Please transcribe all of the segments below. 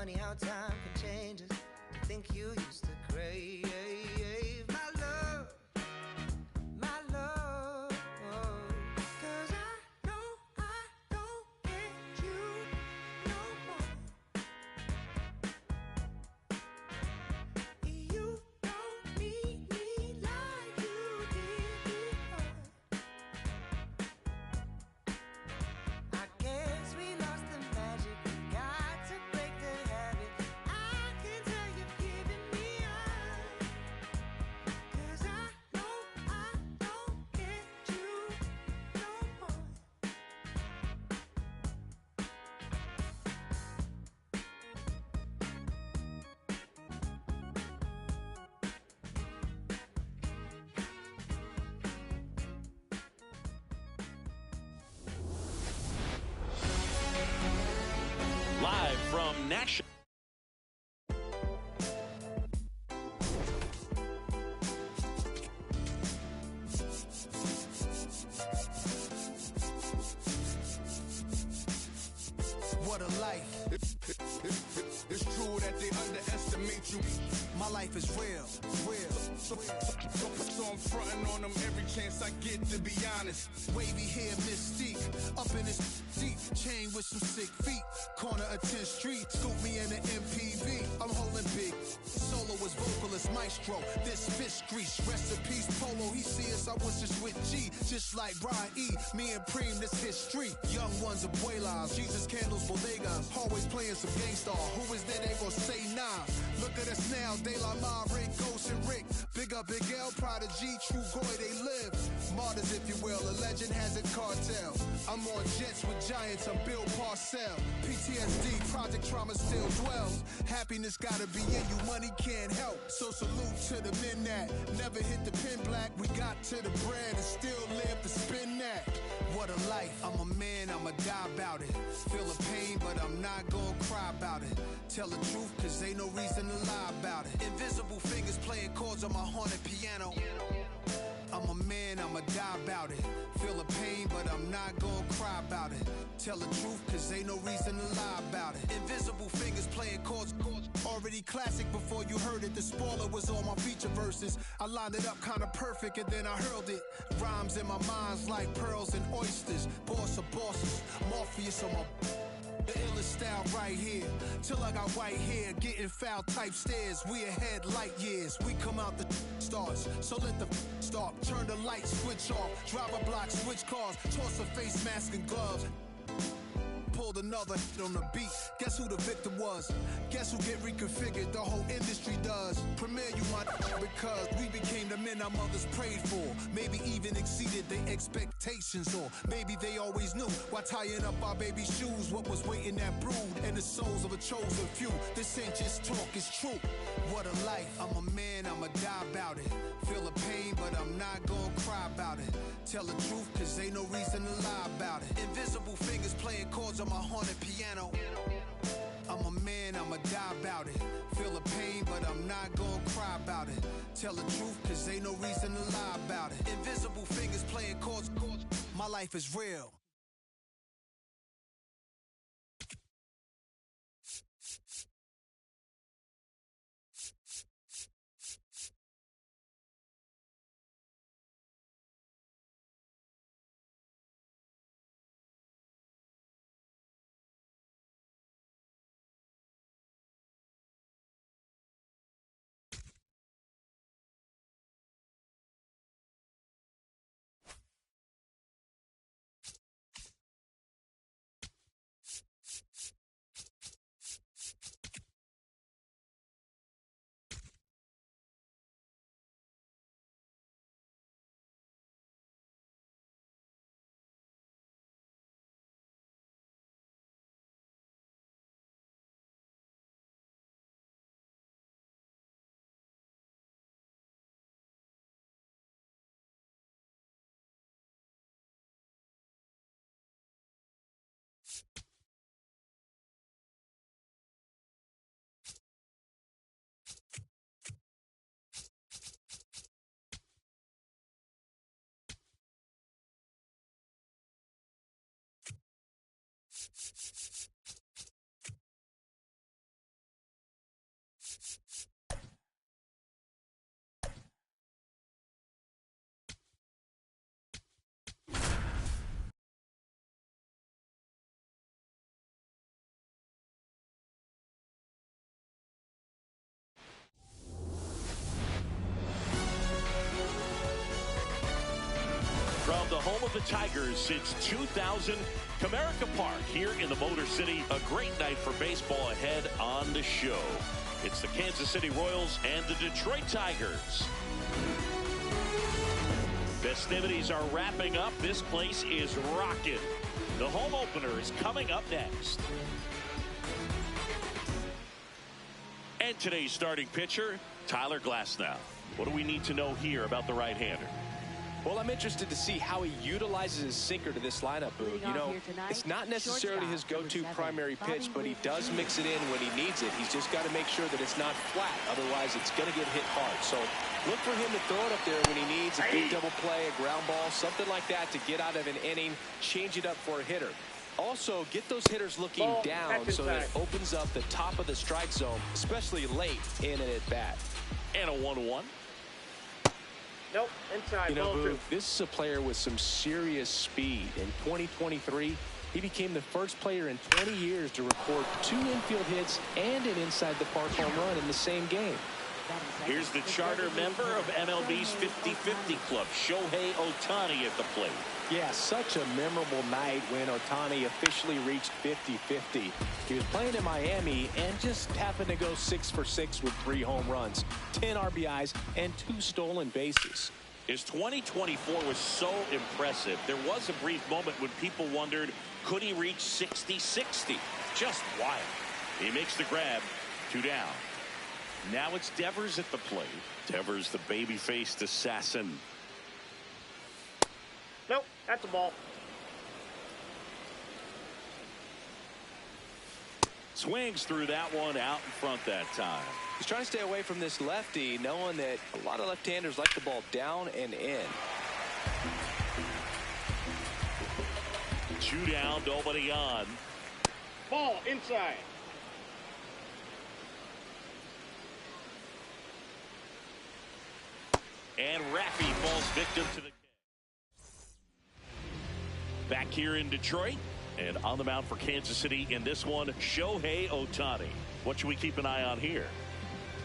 funny how time can change us. I think you used to crave my love, my love. 'Cause I know I don't get you no more. You don't need me like you did before. I guess we lost the magic. Got to break the habit. I can tell you're giving me up. 'Cause I know I don't get you no more. Live from Nashville. What a life. It's true that they underestimate you. My life is real, real. So I'm fronting on them every chance I get, to be honest. Wavy hair, mystique, up in his seat, chain with some sick feet. Corner of 10th Street, scoop me in the MPV. I'm holding big. Solo was vocalist, maestro. This fish grease, rest in peace, Polo. He see us, I was just with G, just like Brian E. Me and Preem, this history. Young ones, abuelas, Jesus candles, bodegas. Always playing some gangsta. Who is there? They gon' say nah. Look at us now, De La Ma, Rick, Ghost, and Rick. Big up, Big L, Prodigy, True Goy, they live. Martyrs, if you will, a legend has a cartel. I'm on jets with giants, I'm Bill Parcell. PTSD, Project Trauma still dwells. Happiness gotta be in you, money can't help. So salute to the men that never hit the pin black. We got to the bread and still live to spin that. What a life, I'm a man, I'ma die about it. Feel the pain, but I'm not gonna cry about it. Tell the truth, cause ain't no reason to lie about it. Invisible fingers playing chords on my haunted piano. I'm a man, I'ma die about it. Feel the pain, but I'm not gonna cry about it. Tell the truth, cause ain't no reason to lie about it. Invisible fingers playing chords. Already classic before you heard it. The spoiler was on my feature verses. I lined it up kinda perfect and then I hurled it. Rhymes in my mind's like pearls and oysters. Boss of bosses, Morpheus on my... The illest style right here. Till I got white hair, getting foul type stares. We ahead light years. We come out the stars. So let the start. Turn the light switch off. Drive a block, switch cars. Toss a face mask and gloves. Pulled another hit on the beat. Guess who the victim was? Guess who get reconfigured? The whole industry does. Premiere you my because we became the men our mothers prayed for. Maybe even exceeded their expectations, or maybe they always knew why tying up our baby shoes. What was waiting that brood and the souls of a chosen few. This ain't just talk, it's true. What a life. I'm a man, I'ma die about it. Feel the pain, but I'm not gonna cry about it. Tell the truth, cause ain't no reason to lie about it. Invisible fingers playing chords on my haunted piano. I'm a man, I'ma die about it. Feel the pain, but I'm not gonna cry about it. Tell the truth, cause ain't no reason to lie about it. Invisible fingers playing chords. My life is real. home of the Tigers since 2000, Comerica Park here in the Motor City. A great night for baseball ahead on the show. It's the Kansas City Royals and the Detroit Tigers. Festivities are wrapping up. This place is rocking. The home opener is coming up next. And today's starting pitcher, Tyler Glasnow. What do we need to know here about the right-hander? Well, I'm interested to see how he utilizes his sinker to this lineup, Boone. You know, it's not necessarily his go-to primary pitch, but he does mix it in when he needs it. He's just got to make sure that it's not flat. Otherwise, it's going to get hit hard. So look for him to throw it up there when he needs a big double play, a ground ball, something like that to get out of an inning, change it up for a hitter. Also, get those hitters looking down so that it opens up the top of the strike zone, especially late in an at-bat. And a 1-1. Nope, inside. You know, Boo, this is a player with some serious speed. In 2023, he became the first player in 20 years to record 2 infield hits and an inside-the-park home run in the same game. Here's the charter member of MLB's 50-50 club, Shohei Ohtani at the plate. Yeah, such a memorable night when Ohtani officially reached 50-50. He was playing in Miami and just happened to go 6 for 6 with 3 home runs, 10 RBIs, and 2 stolen bases. His 2024 was so impressive. There was a brief moment when people wondered, could he reach 60-60? Just wild. He makes the grab, 2 down. Now it's Devers at the plate. Devers, the baby-faced assassin. Nope, that's a ball. Swings through that one out in front that time. He's trying to stay away from this lefty, knowing that a lot of left-handers like the ball down and in. 2 down, nobody on. Ball inside. And Raffy falls victim to the catch. Back here in Detroit and on the mound for Kansas City in this one, Shohei Ohtani. What should we keep an eye on here?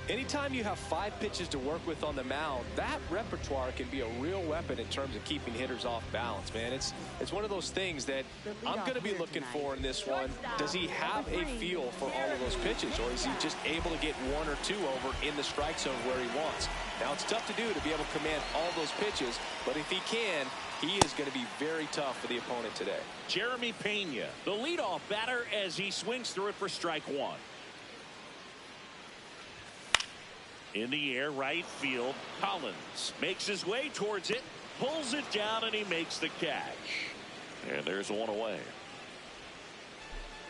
Anytime you have 5 pitches to work with on the mound, that repertoire can be a real weapon in terms of keeping hitters off balance, man. It's one of those things that I'm going to be looking for in this one. Does he have a feel for all of those pitches, or is he just able to get 1 or 2 over in the strike zone where he wants? Now, it's tough to do to be able to command all those pitches, but if he can, he is going to be very tough for the opponent today. Jeremy Pena, the leadoff batter, as he swings through it for strike 1. In the air, right field, Collins makes his way towards it, pulls it down, and he makes the catch. And there's 1 away.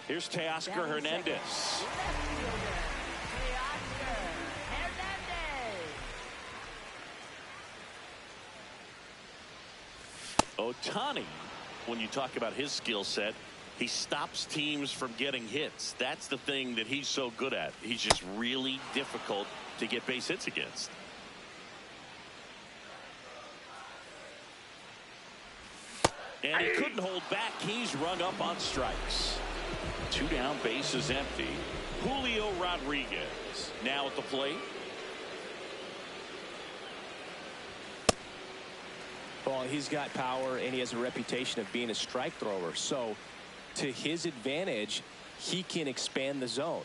Here's Teoscar Hernandez. Ohtani, when you talk about his skill set, he stops teams from getting hits. That's the thing that he's so good at. He's just really difficult to get base hits against. And he couldn't hold back. He's rung up on strikes. 2 down, base is empty. Julio Rodriguez now at the plate. Well, he's got power, and he has a reputation of being a strike thrower. So, to his advantage, he can expand the zone.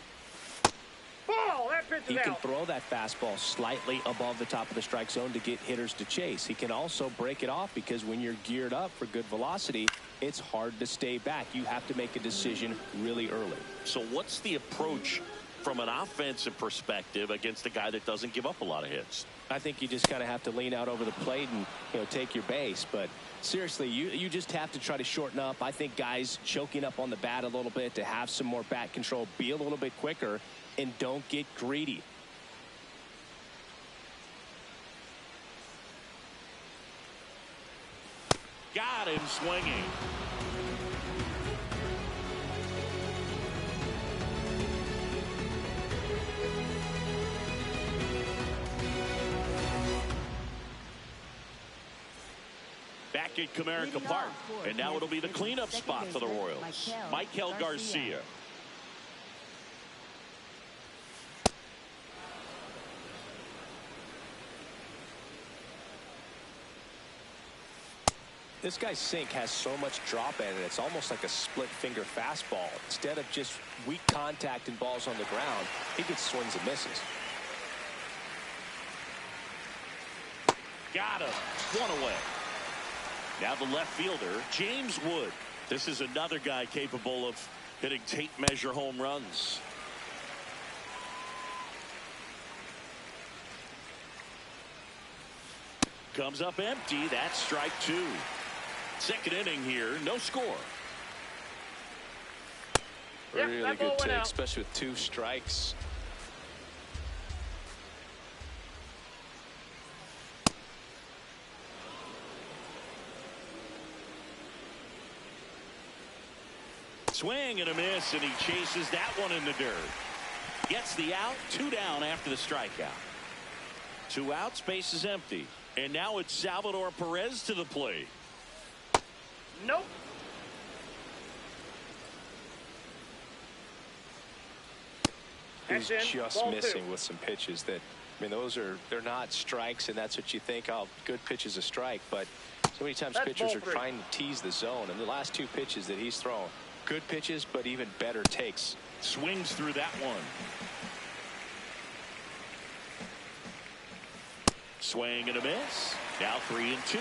Ball, that pitch He is can out. throw that fastball slightly above the top of the strike zone to get hitters to chase. He can also break it off because when you're geared up for good velocity, it's hard to stay back. You have to make a decision really early. So what's the approach from an offensive perspective against a guy that doesn't give up a lot of hits? I think you just kind of have to lean out over the plate and, take your base. But seriously, you just have to try to shorten up. I think guys choking up on the bat a little bit to have some more bat control, be a little bit quicker, and don't get greedy. Got him swinging. Back at Comerica Park, and now it'll be the cleanup spot for the Royals. Michael Garcia. This guy's sink has so much drop in it. It's almost like a split finger fastball. Instead of just weak contact and balls on the ground, he gets swings and misses. Got him. One away. Now the left fielder, James Wood. This is another guy capable of hitting tape measure home runs. Comes up empty. That's strike two. Second inning here. No score. Yep, Really that ball good went take, out. especially with 2 strikes. Swing and a miss, and he chases that one in the dirt. Gets the out. 2 down after the strikeout. 2 outs, base is empty. And now it's Salvador Perez to the plate. Nope. He's That's in. just Ball missing 2. with some pitches that, I mean, they're not strikes, and that's what you think, oh, good pitch is a strike. But so many times That's pitchers ball are 3. trying to tease the zone, and the last 2 pitches that he's thrown, good pitches, but even better takes. Swings through that one. Swing and a miss. Now 3-2.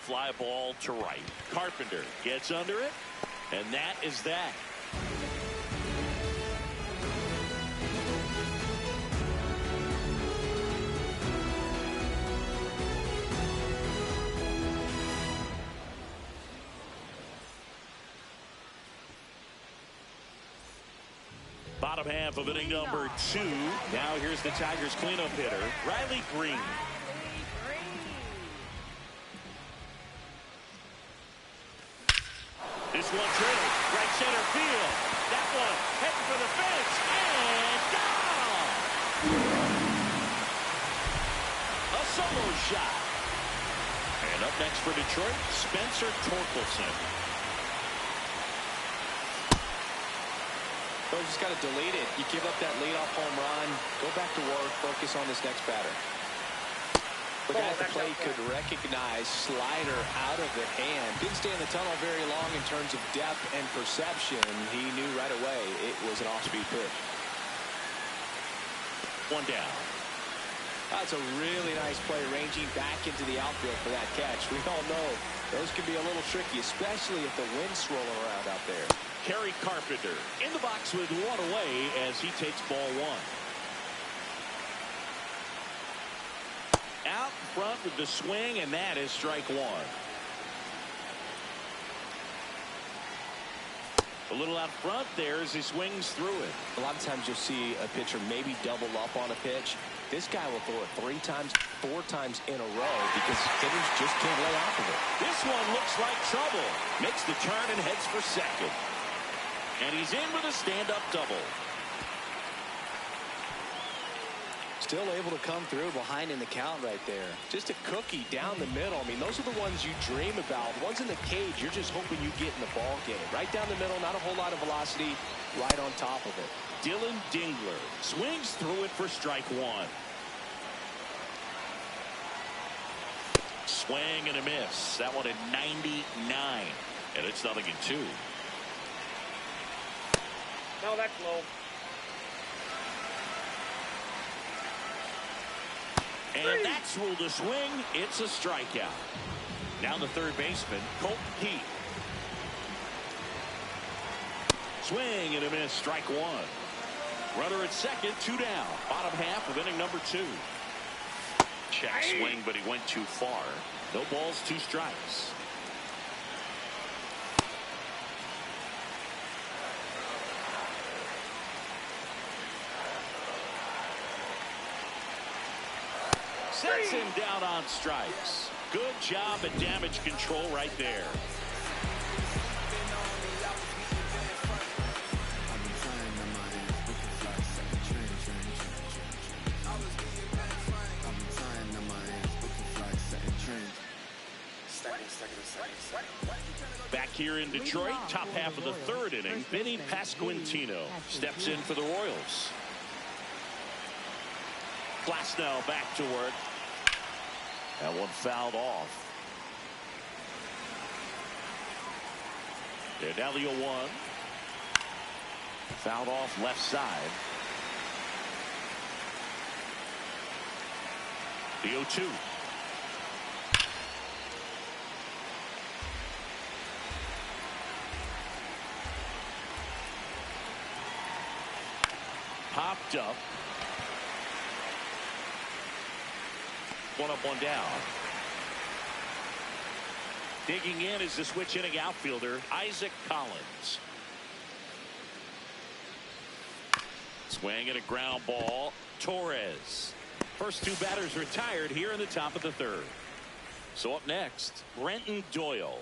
Fly ball to right. Carpenter gets under it, and that is that. Bottom half of inning number 2. Now here's the Tigers cleanup hitter, Riley Green. This one drilled right center field. That one heading for the fence and down. A solo shot. And up next for Detroit, Spencer Torkelson. So just got to delete it. You give up that leadoff home run, go back to work, focus on this next batter. The guy at the plate could recognize slider out of the hand. Didn't stay in the tunnel very long in terms of depth and perception. He knew right away it was an off-speed pitch. 1 down. That's a really nice play, ranging back into the outfield for that catch. We all know those can be a little tricky, especially if the wind's swirling around out there. Kerry Carpenter in the box with 1 away as he takes ball 1. Out front with the swing, and that is strike 1. A little out front there as he swings through it. A lot of times you'll see a pitcher maybe double up on a pitch. This guy will throw it 3 times, 4 times in a row because hitters just can't lay off of it. This one looks like trouble. Makes the turn and heads for second. And he's in with a stand-up double. Still able to come through behind in the count right there. Just a cookie down the middle. I mean, those are the ones you dream about. The ones in the cage, you're just hoping you get in the ball game. Right down the middle, not a whole lot of velocity, right on top of it. Dylan Dingler swings through it for strike 1. Swing and a miss. That one at 99. And it's 0-2. No, that's low. And that's ruled a swing. It's a strikeout. Now the third baseman, Colton Pete. Swing and a miss, strike 1. Runner at second, 2 down. Bottom half of inning number 2. Check swing, but he went too far. No balls, 2 strikes. Sets him down on strikes. Good job at damage control right there. Back here in Detroit, top half of the third inning, Vinny Pasquantino steps in for the Royals. Glasnow back to work. That one fouled off. And now the 0-1. Fouled off left side. The 0-2. Popped up. One up, one down. Digging in is the switch hitting outfielder, Isaac Collins. Swing and a ground ball, Torres. First two batters retired here in the top of the third. So up next, Brenton Doyle.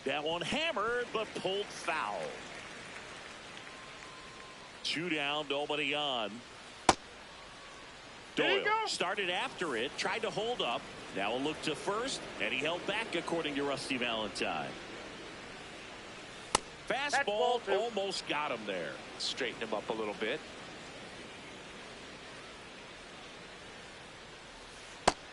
That one hammered, but pulled foul. Two down, nobody on. Doyle started after it, tried to hold up. Now a look to first, and he held back according to Rusty Valentine. Fastball almost got him there. Straighten him up a little bit.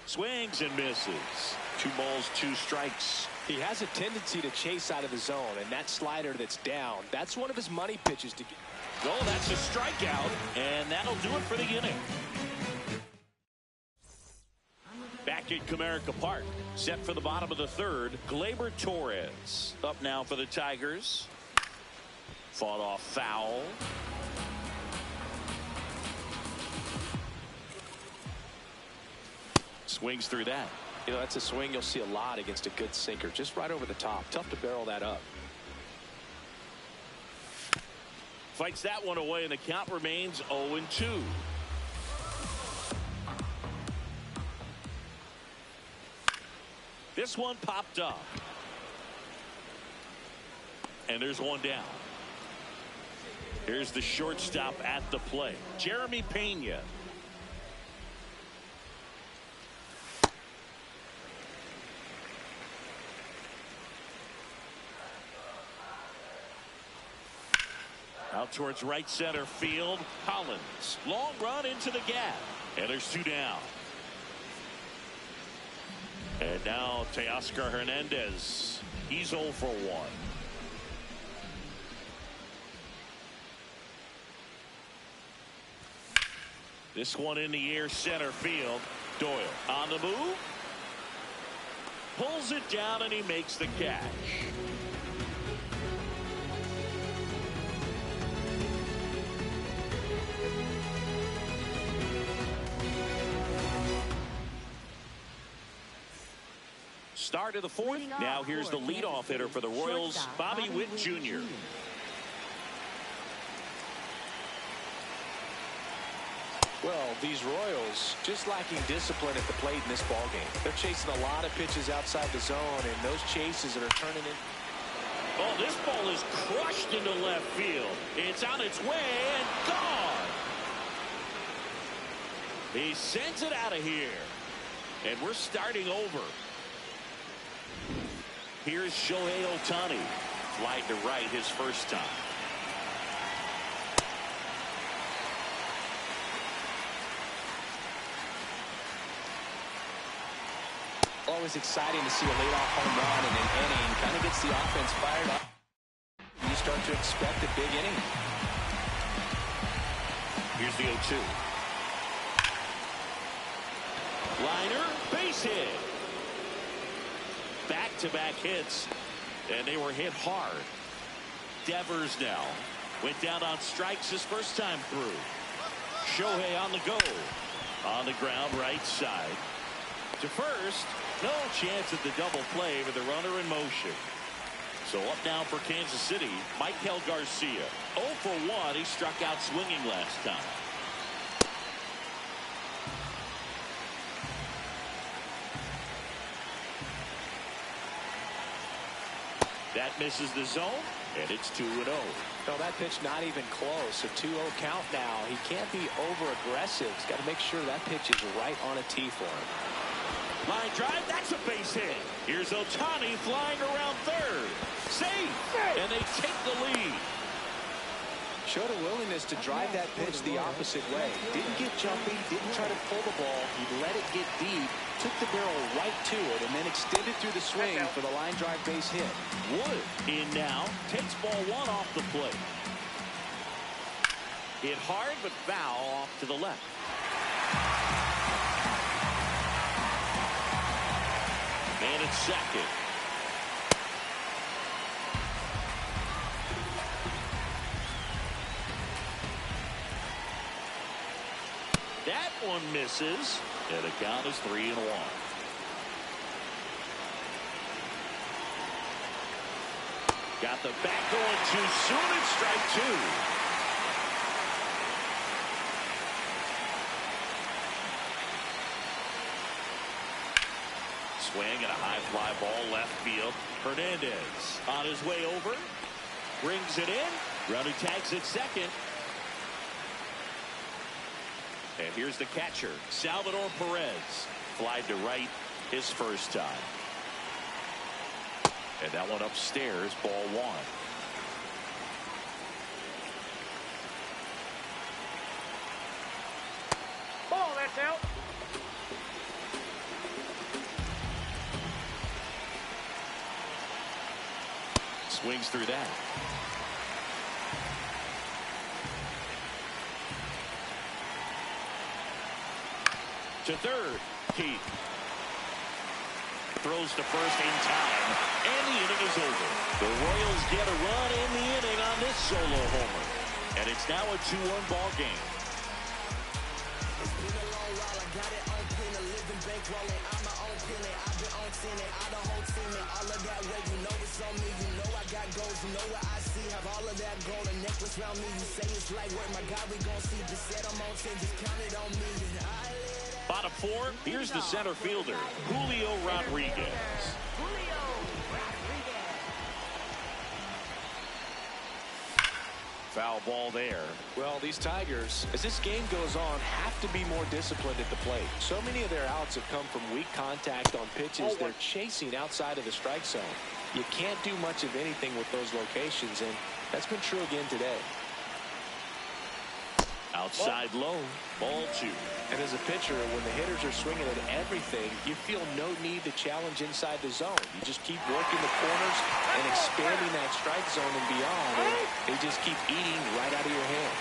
Swings and misses. 2 balls, 2 strikes. He has a tendency to chase out of the zone, and that slider that's down, that's one of his money pitches to get. Oh, that's a strikeout, and that'll do it for the inning. Back at Comerica Park, set for the bottom of the third, Gleyber Torres. Up now for the Tigers. Fought off foul. Swings through that. You know, that's a swing you'll see a lot against a good sinker. Just right over the top. Tough to barrel that up. Fights that one away, and the count remains 0-2. This one popped up. And there's one down. Here's the shortstop at the plate, Jeremy Pena. Out towards right center field, Collins. Long run into the gap. And there's 2 down. And now Teoscar Hernandez. He's 0 for 1. This one in the air, center field. Doyle on the move. Pulls it down, and he makes the catch. Start of the fourth. Now here's the leadoff hitter for the Royals, Bobby Witt Jr. Well, these Royals just lacking discipline at the plate in this ballgame. They're chasing a lot of pitches outside the zone, and those chases that are turning in. Oh, this ball is crushed into left field. It's on its way and gone. He sends it out of here. And we're starting over. Here's Shohei Ohtani. Flied to right his first time. Always exciting to see a leadoff home run in an inning. Kind of gets the offense fired up. You start to expect a big inning. Here's the 0-2. Liner, base hit. Back-to-back hits, and they were hit hard. Devers now went down on strikes his first time through. Shohei on the go. On the ground, right side. To first, no chance at the double play with the runner in motion. So up now for Kansas City, Michael Garcia. 0 for 1. He struck out swinging last time. That misses the zone, and it's 2-0. No, that pitch not even close. A 2-0 count now. He can't be over-aggressive. He's got to make sure that pitch is right on a tee for him. Line drive, that's a base hit. Here's Ohtani flying around third. Safe, and they take the lead. Showed a willingness to drive that pitch the opposite way. Didn't get jumpy, didn't try to pull the ball. He let it get deep, took the barrel right to it, and then extended through the swing for the line drive base hit. Wood in now, takes ball one off the plate. Hit hard, but foul off to the left. Man at second. That one misses, and the count is 3-1. Got the bat going too soon, it's strike two. Swing and a high fly ball left field. Hernandez on his way over, brings it in. Runner tags at second. And here's the catcher, Salvador Perez. Flied to right his first time. And that one upstairs, ball one. Ball, that's out. Swings through that. To third, Keith. Throws to first in time, and the inning is over. The Royals get a run in the inning on this solo homer. And it's now a 2-1 ball game. It's been a long while, I got it on pin, a living bankrolling, I'm my own penny, I've been on 10 and I the whole team and all of that way, you know it's on me, you know I got goals, you know what I see, have all of that gold, a necklace around me, you say it's light work, my God, we gon' see, just said I'm on 10, just count it on me, and Bottom four, here's the center fielder, Julio Rodriguez. Foul ball there. Well, these Tigers, as this game goes on, have to be more disciplined at the plate. So many of their outs have come from weak contact on pitches they're chasing outside of the strike zone. You can't do much of anything with those locations, and that's been true again today. Outside low, ball two. And as a pitcher, when the hitters are swinging at everything, you feel no need to challenge inside the zone. You just keep working the corners and expanding that strike zone and beyond, and they just keep eating right out of your hand.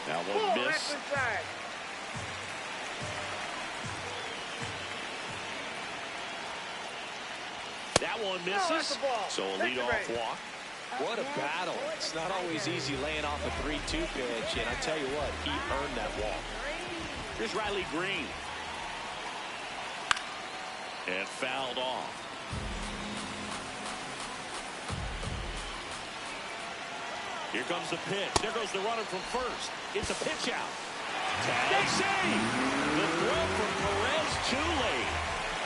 Now one miss. That one misses, so a leadoff walk. What a battle. It's not always easy laying off a 3-2 pitch, and I tell you what, he earned that walk. Here's Riley Green. And fouled off. Here comes the pitch. There goes the runner from first. It's a pitch out. Tag save. The throw from Perez too late.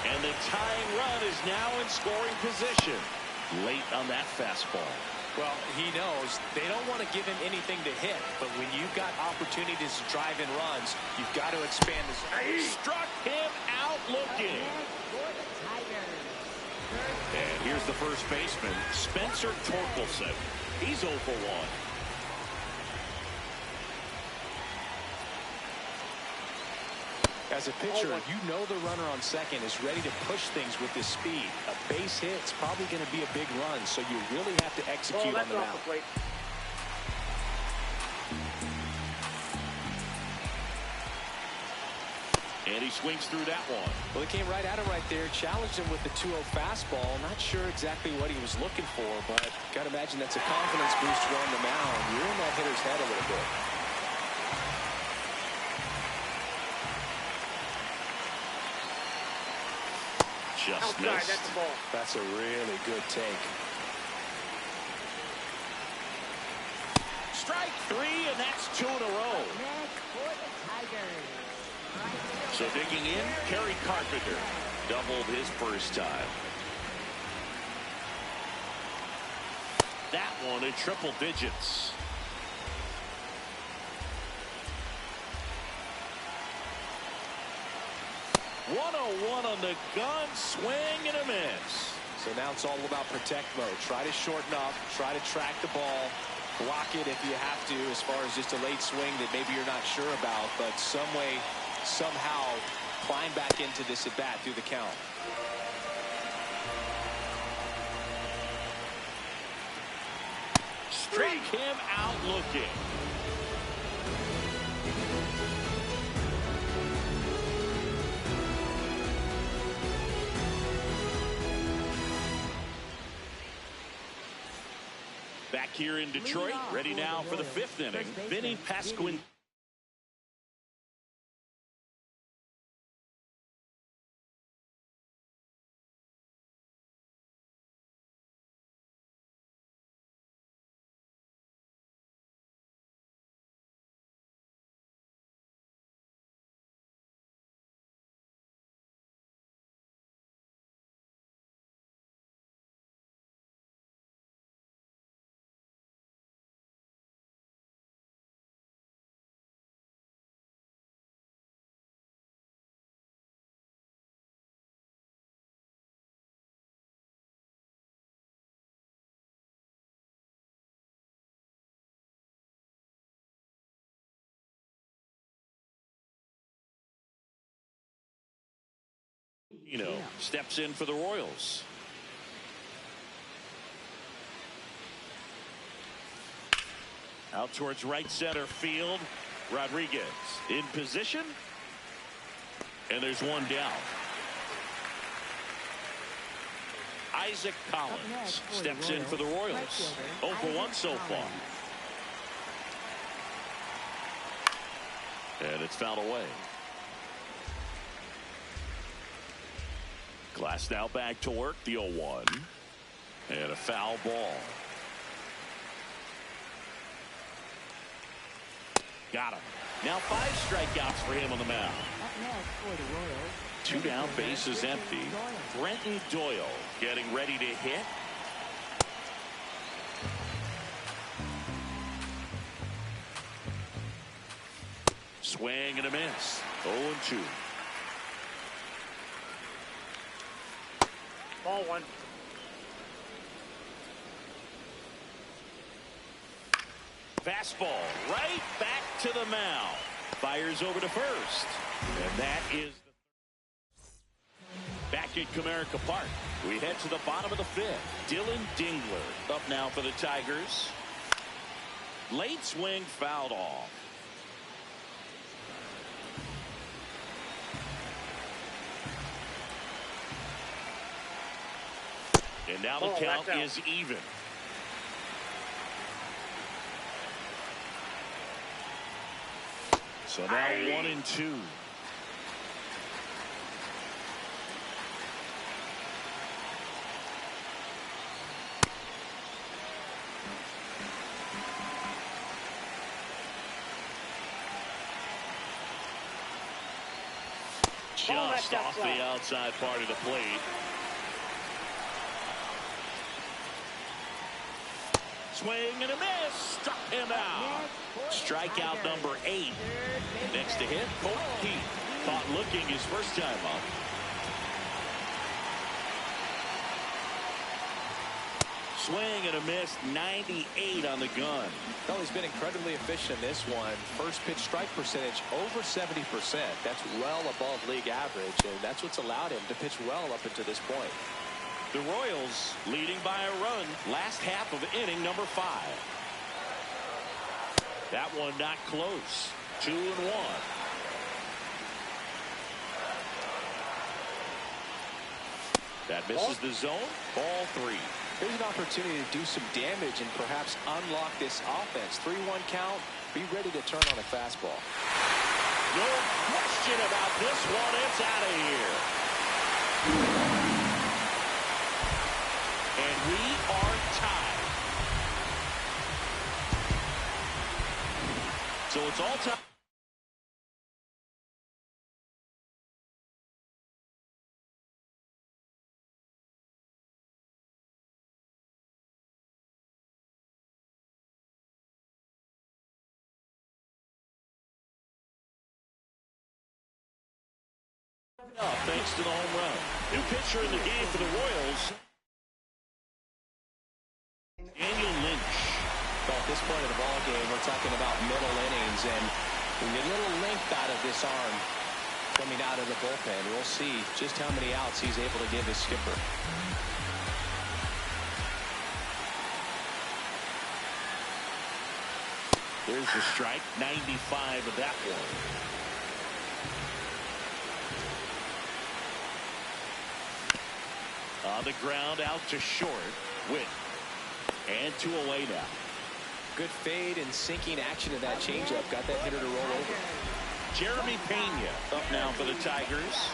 And the tying run is now in scoring position. Late on that fastball. Well, he knows they don't want to give him anything to hit, but when you've got opportunities to drive in runs, you've got to expand the zone. Struck him out looking. And here's the first baseman, Spencer Torkelson. He's 0 for 1. As a pitcher, you know the runner on second is ready to push things with his speed. A base hit's probably going to be a big run, so you really have to execute on the mound. And he swings through that one. Well, he came right at him right there, challenged him with the 2-0 fastball. Not sure exactly what he was looking for, but got to imagine that's a confidence booster on the mound. You're in that hitter's head a little bit. Just missed. That's the ball. That's a really good take. Strike three, and that's 2 in a row. So digging in, Kerry Carpenter doubled his first time. That one in triple digits. 101 on the gun, swing and a miss. So now it's all about protect mode. Try to shorten up, try to track the ball, block it if you have to, as far as just a late swing that maybe you're not sure about, but some way, somehow climb back into this at bat through the count. Strike him out looking. Back here in Detroit, ready now for the 5th inning. Vinny Pasquin. Steps in for the Royals. Out towards right center field. Rodriguez in position. And there's one down. Isaac Collins steps in for the Royals. 0 for 1 so far. And it's fouled away. Glass now back to work, the 0-1. And a foul ball. Got him. Now 5 strikeouts for him on the mound. 2 down, bases empty. Brenton Doyle getting ready to hit. Swing and a miss. 0-2. Ball 1. Fastball right back to the mound. Fires over to first. And that is back at Comerica Park. We head to the bottom of the 5th. Dylan Dingler up now for the Tigers. Late swing fouled off. And now the count is even. So now 1-2. Just off the outside part of the plate. Swing and a miss. Struck him out. Strikeout number 8. Next to hit, Colt Keith. Caught looking his first time up. Swing and a miss. 98 on the gun. Well, he's been incredibly efficient in this one. First pitch strike percentage over 70%. That's well above league average, and that's what's allowed him to pitch well up until this point. The Royals leading by a run. Last half of inning number 5. That one not close. 2-1. That misses the zone. Ball 3. Here's an opportunity to do some damage and perhaps unlock this offense. 3-1 count. Be ready to turn on a fastball. No question about this one. It's out of here. And we are tied. So it's all time. Thanks to the home run. New pitcher in the game for the Royals, Daniel Lynch. Well, at this point of the ball game, we're talking about middle innings, and we get a little length out of this arm coming out of the bullpen. We'll see just how many outs he's able to give his skipper. There's the strike, 95 of that one. On the ground, out to short. Witt. And 2 away now. Good fade and sinking action of that changeup. Got that hitter to roll over. Jeremy Pena up now for the Tigers.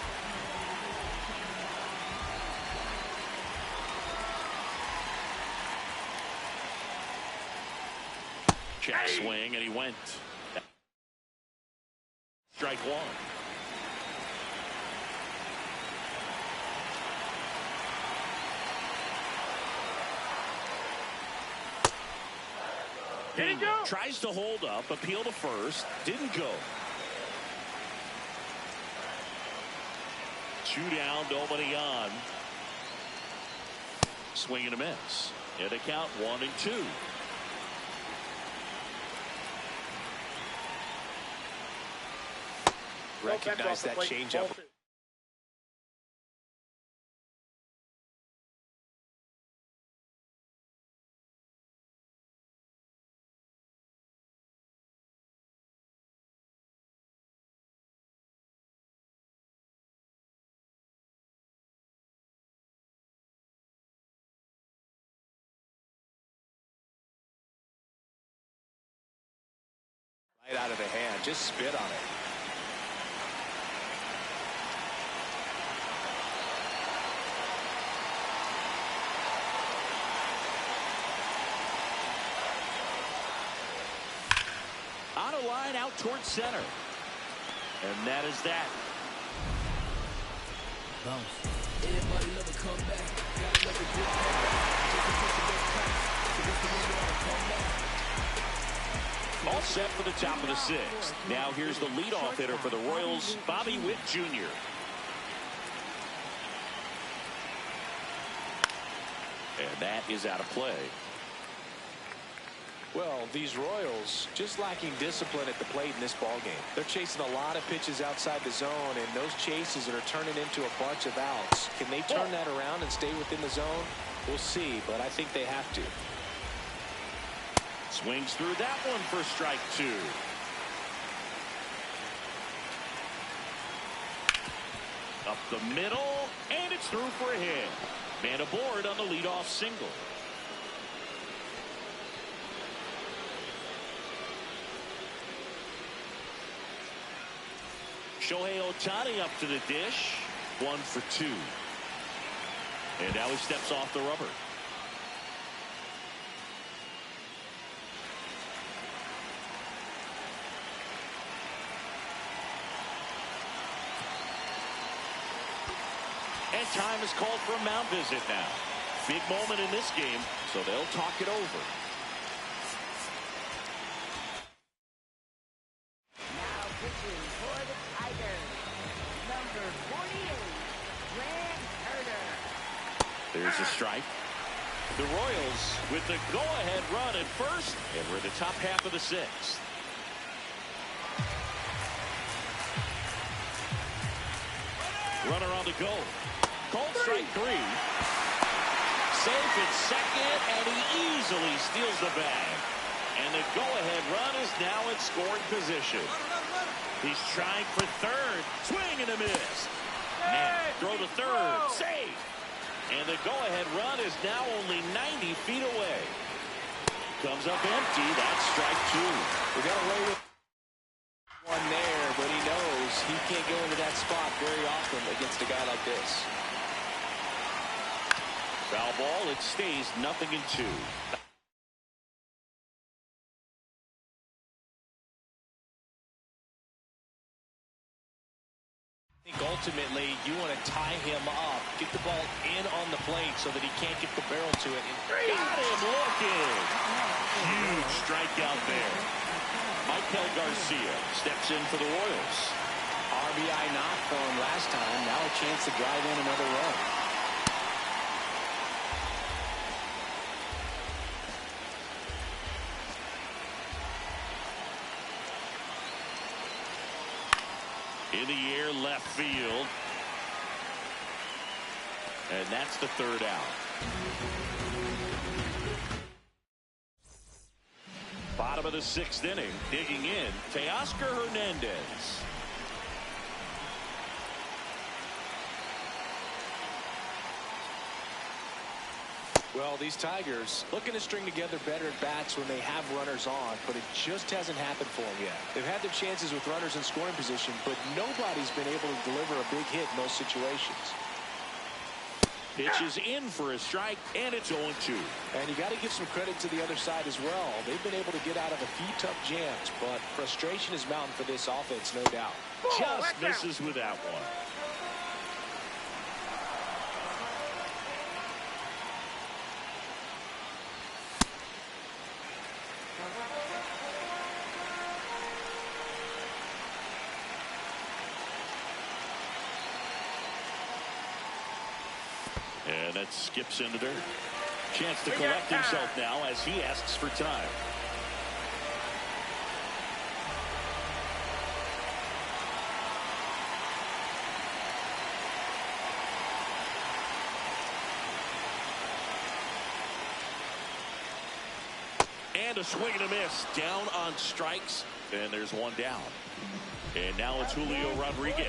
Check swing, and he went. Strike one. Didn't go. Tries to hold up, appeal to first, didn't go. 2 down, nobody on. Swing and a miss. And a count 1-2. Recognize that changeup. Right out of the hand, just spit on it. On a line out towards center. And that is that. Anybody love a comeback? Gotta love a good comeback. All set for the top of the 6th. Now here's the leadoff hitter for the Royals, Bobby Witt Jr. And that is out of play. Well, these Royals just lacking discipline at the plate in this ballgame. They're chasing a lot of pitches outside the zone, and those chases are turning into a bunch of outs. Can they turn that around and stay within the zone? We'll see, but I think they have to. Swings through that one for strike 2. Up the middle, and it's through for a hit. Man aboard on the leadoff single. Shohei Ohtani up to the dish. 1 for 2. And now he steps off the rubber. And time is called for a mound visit now. Big moment in this game, so they'll talk it over. Now pitching for the Tigers, number 48, Grant Herder. There's a strike. The Royals with the go-ahead run at first, and we're in the top half of the 6th. Runner on the go. Called strike 3. Safe at second, and he easily steals the bag. And the go-ahead run is now in scoring position. He's trying for third. Swing and a miss. Now throw to third. Safe. And the go-ahead run is now only 90 feet away. Comes up empty. That's strike 2. We got away with one there, but he knows he can't go into that spot very often against a guy like this. Foul ball. It stays 0-2. I think ultimately you want to tie him up, get the ball in on the plate so that he can't get the barrel to it. Got him looking. Huge strikeout there. Michael Garcia steps in for the Royals. Our RBI knock for him last time. Now a chance to drive in another run. In the air, left field. And that's the third out. Bottom of the sixth inning, digging in, Teoscar Hernandez. Well, these Tigers looking to string together better at bats when they have runners on, but it just hasn't happened for them yet. They've had their chances with runners in scoring position, but nobody's been able to deliver a big hit in those situations. Pitch is in for a strike, and it's 0-2. And you got to give some credit to the other side as well. They've been able to get out of a few tough jams, but frustration is mounting for this offense, no doubt. Just misses with that one. And that skips into dirt. Chance to collect himself now as he asks for time. And a swing and a miss. Down on strikes. And there's one down. And now it's Julio Rodriguez.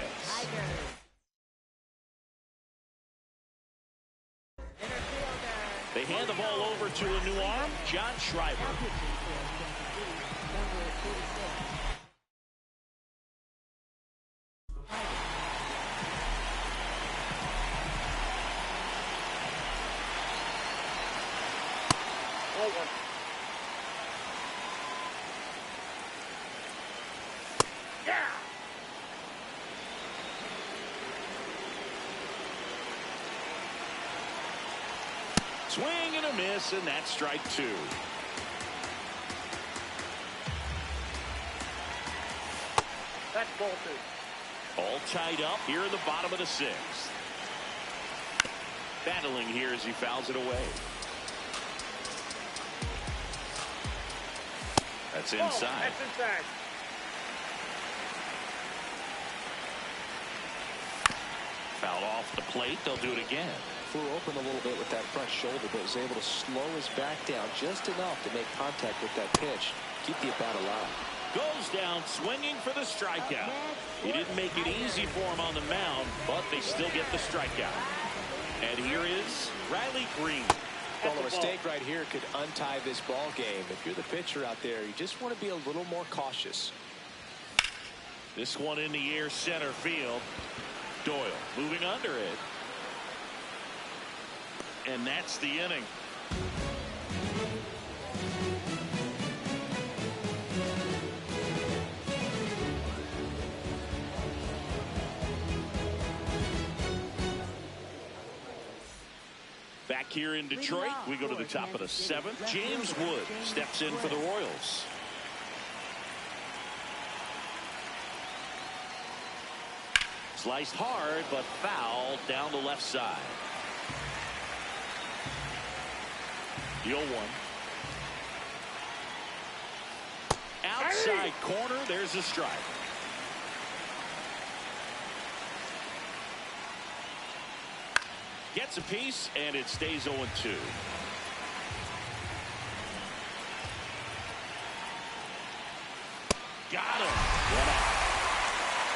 They hand the ball over to a new arm, John Schreiber. Swing and a miss, and that's strike two. That's ball two. All tied up here in the bottom of the sixth. Battling here as he fouls it away. That's inside. That's inside. Foul off the plate. They'll do it again. Flew open a little bit with that front shoulder, but was able to slow his back down just enough to make contact with that pitch. Keep the at-bat alive. Goes down swinging for the strikeout. He didn't make it easy for him on the mound, but they still get the strikeout. And here is Riley Green. Well, a mistake right here could untie this ball game. If you're the pitcher out there, you just want to be a little more cautious. This one in the air, center field. Doyle moving under it. And that's the inning. Back here in Detroit, we go to the top of the seventh. James Wood steps in for the Royals. Sliced hard, but foul down the left side. The 0-1. Outside corner, there's a strike. Gets a piece, and it stays 0-2. Got him. One out.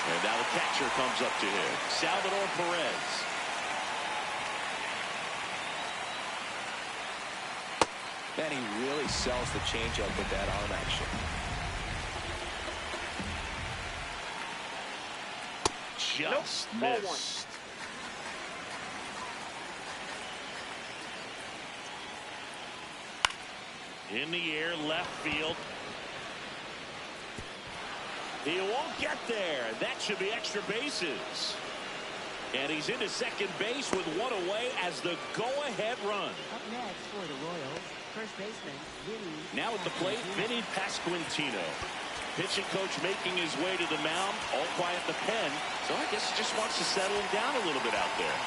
And now the catcher comes up to him. Salvador Perez. Man, he really sells the changeup with that arm action. Just missed. In the air, left field. He won't get there. That should be extra bases. And he's into second base with one away as the go-ahead run. Up next for the Royals, first baseman, Vinny. Now at the plate, Vinny Pasquantino. pitching coach making his way to the mound, all quiet in the pen. So I guess he just wants to settle him down a little bit out there.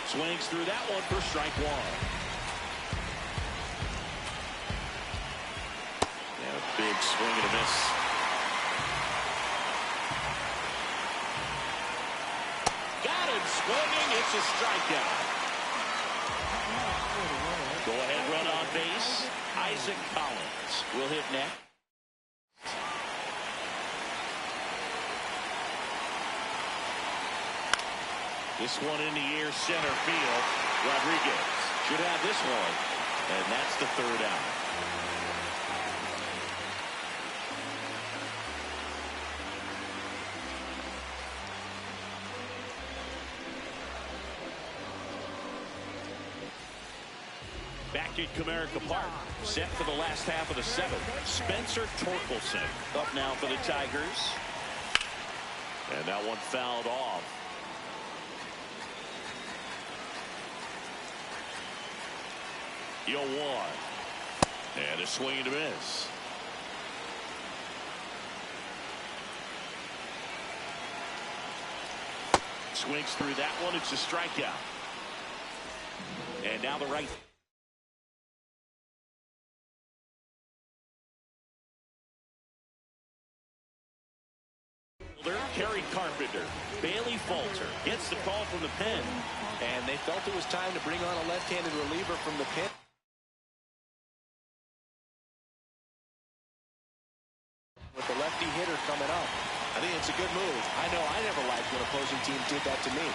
Swings through that one for strike one. Yeah, big swing and a miss. Got him swinging. It's a strikeout. Go ahead run on base. Isaac Collins will hit next. This one in the air, center field. Rodriguez should have this one. And that's the third out. Back at Comerica Park, set for the last half of the seventh. Spencer Torkelson up now for the Tigers. And that one fouled off. Yo, one. And a swing and a miss. Swings through that one. It's a strikeout. And now the right. Kerry Carpenter. Bailey Falter gets the call from the pen. And they felt it was time to bring on a left-handed reliever from the pen. With the lefty hitter coming up. I think it's a good move. I know I never liked when opposing teams did that to me.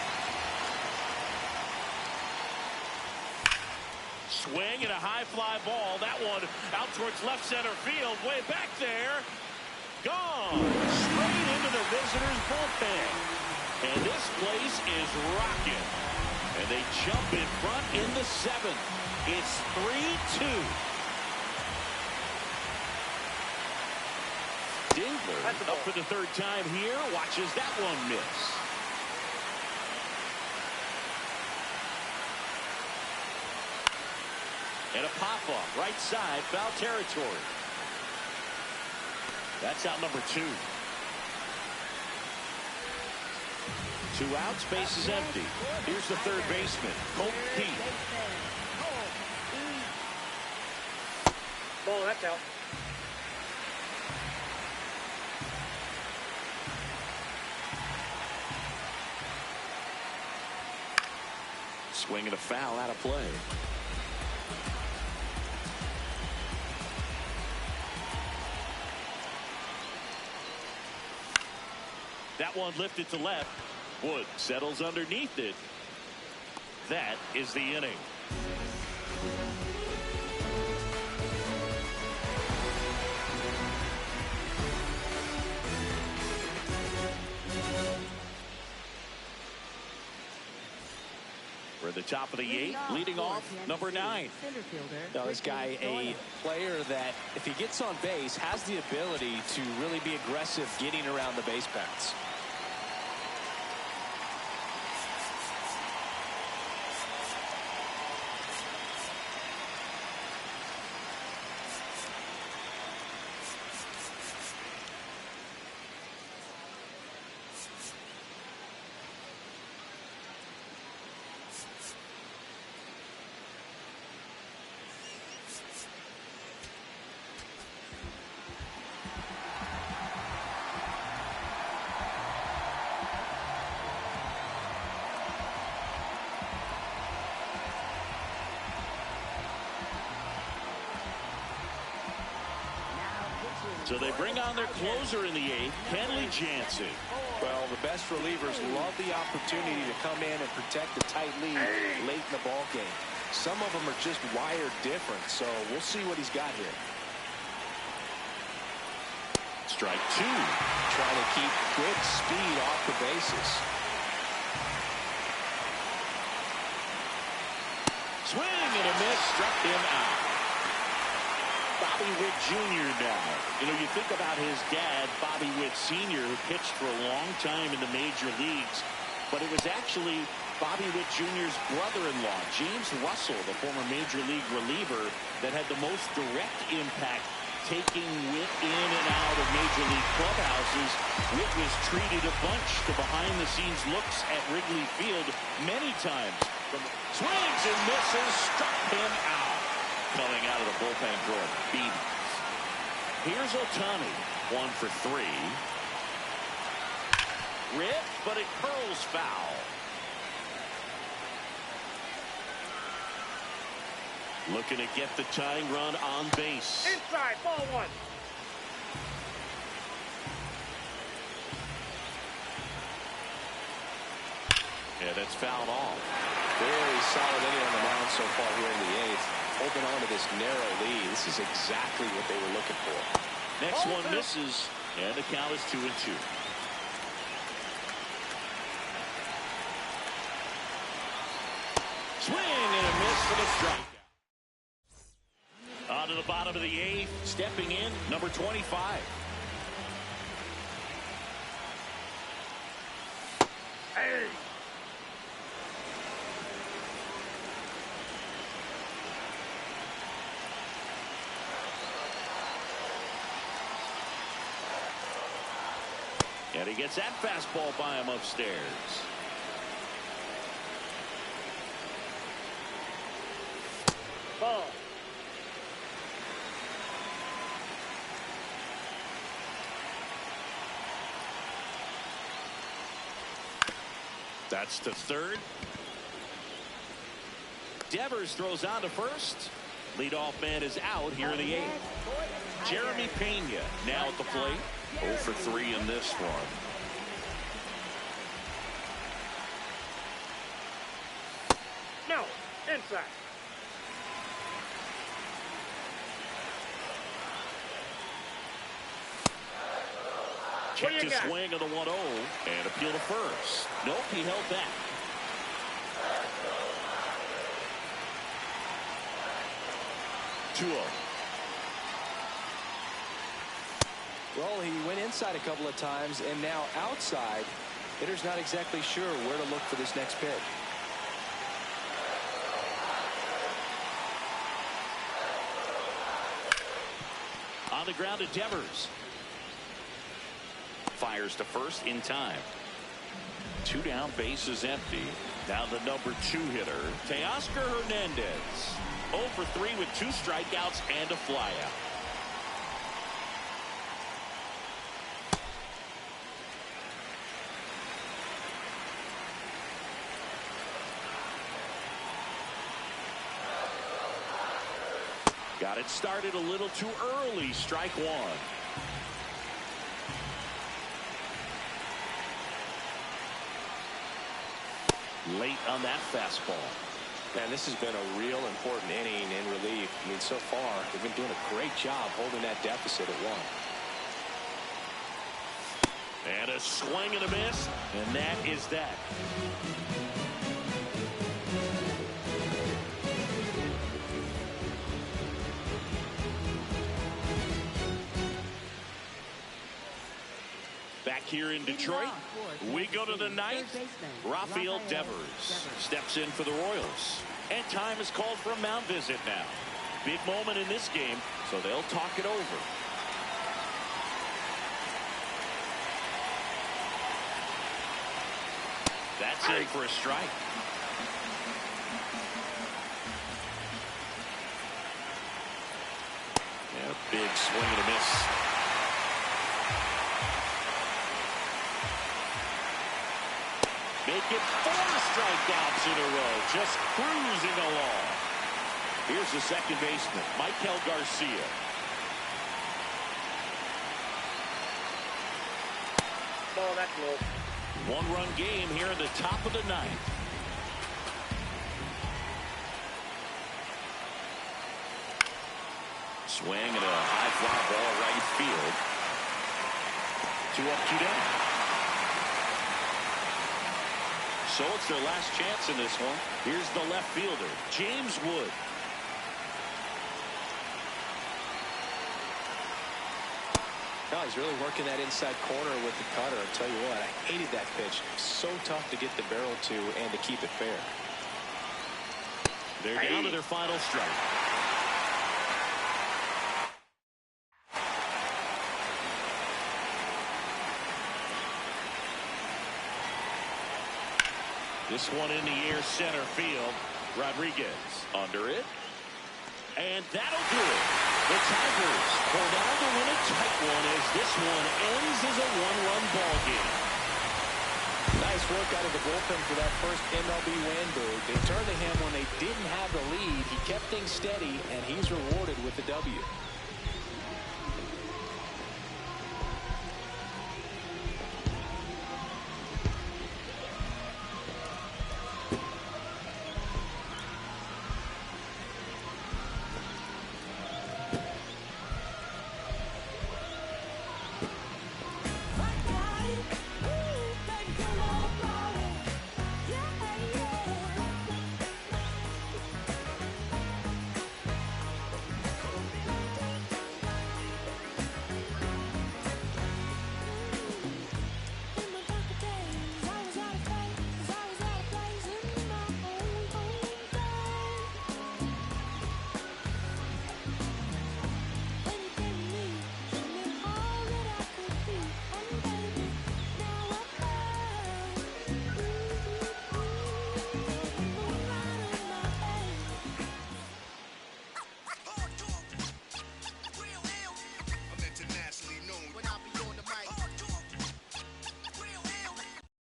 Swing and a high fly ball. That one out towards left center field. Way back there. Gone. Straight into the visitors' bullpen. And this place is rocking. And they jump in front in the seventh. It's 3-2. Dingler up for the third time here. Watches that one miss. And a pop-off right side, foul territory. That's out number 2. 2 outs, base is empty. Here's the third baseman, Colt Pete. Ball, that's out. Swing and a foul out of play. That one lifted to left. Wood settles underneath it. That is the inning. We're at the top of the 8th, leading off number 9. Now this guy, a player that if he gets on base has the ability to really be aggressive getting around the base paths. So they bring on their closer in the 8th, Kenley Jansen. Well, the best relievers love the opportunity to come in and protect the tight lead late in the ball game. Some of them are just wired different, so we'll see what he's got here. Strike 2. Trying to keep good speed off the bases. Swing and a miss, struck him out. Bobby Witt Jr. now. You know, you think about his dad, Bobby Witt Sr., who pitched for a long time in the major leagues. but it was actually Bobby Witt Jr.'s brother-in-law, James Russell, the former Major League reliever, that had the most direct impact taking Witt in and out of Major League clubhouses. Witt was treated a bunch to behind-the-scenes looks at Wrigley Field many times. From swings and misses, struck him out. Coming out of the bullpen for beatings. Here's Ohtani, 1 for 3. Rip, but it curls foul. Looking to get the tying run on base. Inside, ball 1. Yeah, that's fouled off. Very solid inning on the mound so far here in the 8th. Holding on to this narrow lead. This is exactly what they were looking for. Next one misses, and the count is 2-2. Swing and a miss for the strike. On to the bottom of the 8th, stepping in, number 25. Hey! And he gets that fastball by him upstairs. Ball. That's to third. Devers throws on to first. Leadoff man is out here in the 8th. Jeremy Pena now at the plate. 0 for 3 in this one. No, inside. Check to swing of the 1-0 and appeal to first. Nope, he held back. Well, he went inside a couple of times, and now outside. Hitter's not exactly sure where to look for this next pitch. On the ground to Devers. Fires to first in time. 2 down, base is empty. Now the number 2 hitter, Teoscar Hernandez. 0 for 3 with 2 strikeouts and a flyout. Got it started a little too early. Strike 1. Late on that fastball. Man, this has been a real important inning in relief. I mean, so far, they've been doing a great job holding that deficit at 1. And a swing and a miss, and that is that. Back here in Detroit, we go to the 9th. Rafael Devers steps in for the Royals. And time is called for a mound visit now. Big moment in this game, so they'll talk it over. That's in for a strike. And a big swing and a miss. Make it 4 strikeouts in a row, just cruising along. Here's the second baseman, Michael Garcia. Ball, that's low. 1-run game here in the top of the 9th. Swing and a high fly ball right field. 2 up, 2 down. So it's their last chance in this one. Here's the left fielder, James Wood. No, he's really working that inside corner with the cutter. I'll tell you what, I hated that pitch. So tough to get the barrel to and to keep it fair. They're down to their final strike. This one in the air, center field. Rodriguez under it. And that'll do it. The Tigers pull down to win a tight one as this one ends as a one-run ball game. Nice work out of the bullpen for that first MLB win, Boog. They turned to him when they didn't have the lead. He kept things steady, and he's rewarded with the W.